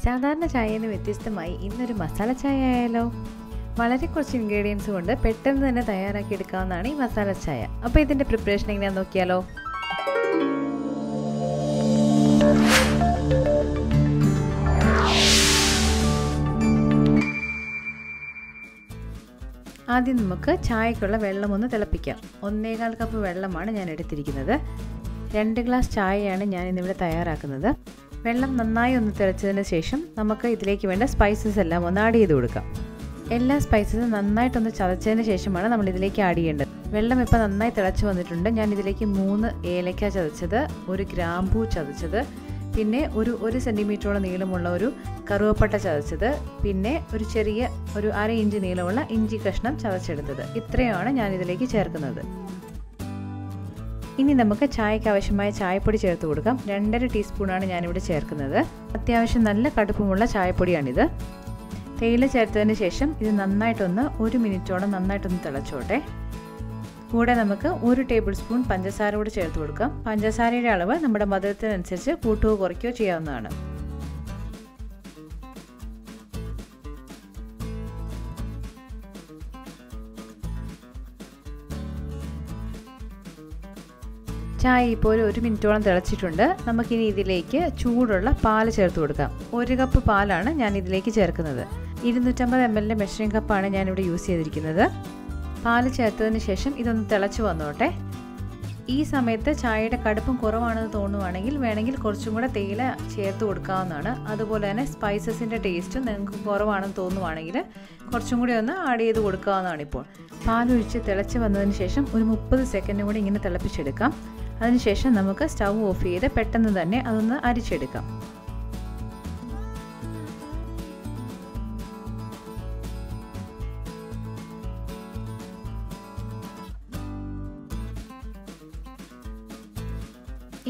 സാധാരണ ചായയിൽ നിന്ന് വ്യത്യസ്തമായി ഇന്നൊരു മസാല ചായ ആയാലോ? വളരെ കുറച്ച് ഇൻഗ്രീഡിയൻസ് കൊണ്ട് പെട്ടെന്ന് തന്നെ തയ്യാറാക്കി എടുക്കാവുന്നതാണ് ഈ മസാല ചായ. അപ്പോൾ ഇതിൻ്റെ പ്രിപ്പറേഷൻ എങ്ങനെയാണെന്ന് നോക്കിയാലോ? ആദ്യം നമുക്ക് ചായക്കുള്ള വെള്ളം ഒന്ന് തിളപ്പിക്കാം. 1.25 കപ്പ് വെള്ളമാണ് ഞാൻ എടുത്തിരിക്കുന്നത്. 2 ഗ്ലാസ് ചായയാണ് ഞാൻ ഇന്നിവിടെ തയ്യാറാക്കുന്നത്. വെള്ളം നന്നായി ഒന്ന് തിളച്ചതിന് ശേഷം നമുക്ക് ഇതിലേക്ക് വേണ്ട സ്പൈസസ് എല്ലാം ഒന്ന് ആഡ് ചെയ്ത് കൊടുക്കാം. എല്ലാ സ്പൈസസും നന്നായിട്ടൊന്ന് ചതച്ചതിന് ശേഷമാണ് നമ്മൾ ഇതിലേക്ക് ആഡ് ചെയ്യേണ്ടത്. വെള്ളം ഇപ്പോൾ നന്നായി തിളച്ച് വന്നിട്ടുണ്ട്. ഞാൻ ഇതിലേക്ക് 3 ഏലക്ക ചതച്ചത്, 1 ഗ്രാമ്പൂ ചതച്ചത്, പിന്നെ ഒരു 1 സെൻറ്റിമീറ്ററോളം നീളമുള്ള ഒരു കറുവപ്പട്ട ചതച്ചത്, പിന്നെ ഒരു ചെറിയ 1/2 ഇഞ്ച് നീളമുള്ള ഇഞ്ചി കഷ്ണം ചതച്ചെടുത്തത്. ഇത്രയാണ് ഞാൻ ഇതിലേക്ക് ചേർക്കുന്നത്. ഇനി നമുക്ക് ചായയ്ക്ക് ആവശ്യമായ ചായപ്പൊടി ചേർത്ത് കൊടുക്കാം. 2.5 ടീസ്പൂണാണ് ഞാനിവിടെ ചേർക്കുന്നത്. അത്യാവശ്യം നല്ല കടുപ്പമുള്ള ചായപ്പൊടിയാണിത്. തേയില ചേർത്തതിന് ശേഷം ഇത് നന്നായിട്ടൊന്ന് 1 മിനിറ്റോളം നന്നായിട്ടൊന്ന് തിളച്ചോട്ടെ. കൂടെ നമുക്ക് 1 ടേബിൾ സ്പൂൺ പഞ്ചസാര കൂടി ചേർത്ത് കൊടുക്കാം. പഞ്ചസാരയുടെ അളവ് നമ്മുടെ മധുരത്തിനനുസരിച്ച് കൂട്ടുകയോ കുറയ്ക്കുകയോ ചെയ്യാവുന്നതാണ്. ചായ ഇപ്പോൾ 1 മിനിറ്റോളം തിളച്ചിട്ടുണ്ട്. നമുക്കിനി ഇതിലേക്ക് ചൂടുള്ള പാല് ചേർത്ത് കൊടുക്കാം. 1 കപ്പ് പാലാണ് ഞാൻ ഇതിലേക്ക് ചേർക്കുന്നത്. 250 ml മെഷറിംഗ് കപ്പാണ് ഞാനിവിടെ യൂസ് ചെയ്തിരിക്കുന്നത്. പാല് ചേർത്തതിന് ശേഷം ഇതൊന്ന് തിളച്ച് വന്നോട്ടെ. ഈ സമയത്ത് ചായയുടെ കടുപ്പം കുറവാണെന്ന് തോന്നുവാണെങ്കിൽ വേണമെങ്കിൽ കുറച്ചും കൂടെ തേയില ചേർത്ത് കൊടുക്കാവുന്നതാണ്. അതുപോലെ തന്നെ സ്പൈസസിൻ്റെ ടേസ്റ്റും നിങ്ങൾക്ക് കുറവാണെന്ന് തോന്നുവാണെങ്കിൽ കുറച്ചും കൂടി ഒന്ന് ആഡ് ചെയ്ത് കൊടുക്കാവുന്നതാണ്. ഇപ്പോൾ പാലൊഴിച്ച് തിളച്ച് വന്നതിന് ശേഷം ഒരു 30 സെക്കൻഡ് കൂടി ഇങ്ങനെ തിളപ്പിച്ചെടുക്കാം. അതിനുശേഷം നമുക്ക് സ്റ്റൗ ഓഫ് ചെയ്ത് പെട്ടെന്ന് തന്നെ അതൊന്ന് അരിച്ചെടുക്കാം.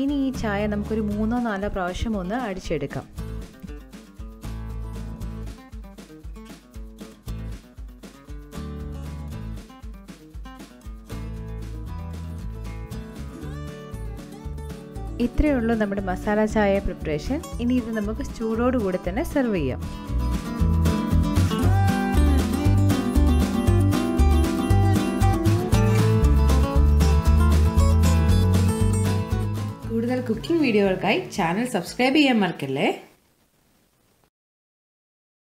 ഇനി ഈ ചായ നമുക്കൊരു 3-4 പ്രാവശ്യം ഒന്ന് അടിച്ചെടുക്കാം. ഇത്രയേ ഉള്ളൂ നമ്മുടെ മസാല ചായ പ്രിപ്പറേഷൻ. ഇനി ഇത് നമുക്ക് ചൂടോടുകൂടി തന്നെ സെർവ് ചെയ്യാം. കൂടുതൽ കുക്കിംഗ് വീഡിയോകൾക്കായി ചാനൽ സബ്സ്ക്രൈബ് ചെയ്യാൻ മറക്കല്ലേ.